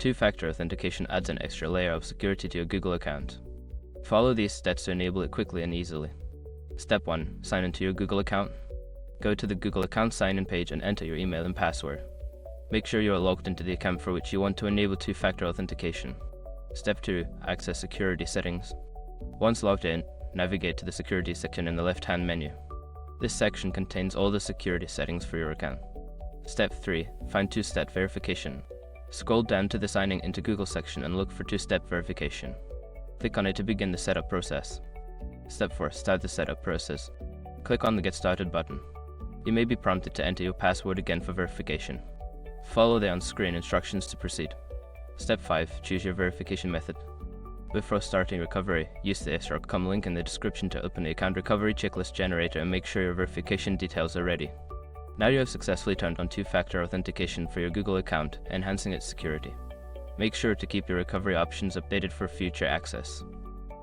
Two-factor authentication adds an extra layer of security to your Google account. Follow these steps to enable it quickly and easily. Step 1. Sign into your Google account. Go to the Google account sign-in page and enter your email and password. Make sure you are logged into the account for which you want to enable two-factor authentication. Step 2. Access security settings. Once logged in, navigate to the security section in the left-hand menu. This section contains all the security settings for your account. Step 3. Find two-step verification. Scroll down to the signing into Google section and look for two-step verification. Click on it to begin the setup process. Step 4. Start the setup process. Click on the Get Started button. You may be prompted to enter your password again for verification. Follow the on-screen instructions to proceed. Step 5. Choose your verification method. Before starting recovery, use the SR.com link in the description to open the account recovery checklist generator and make sure your verification details are ready. Now you have successfully turned on two-factor authentication for your Google account, enhancing its security. Make sure to keep your recovery options updated for future access.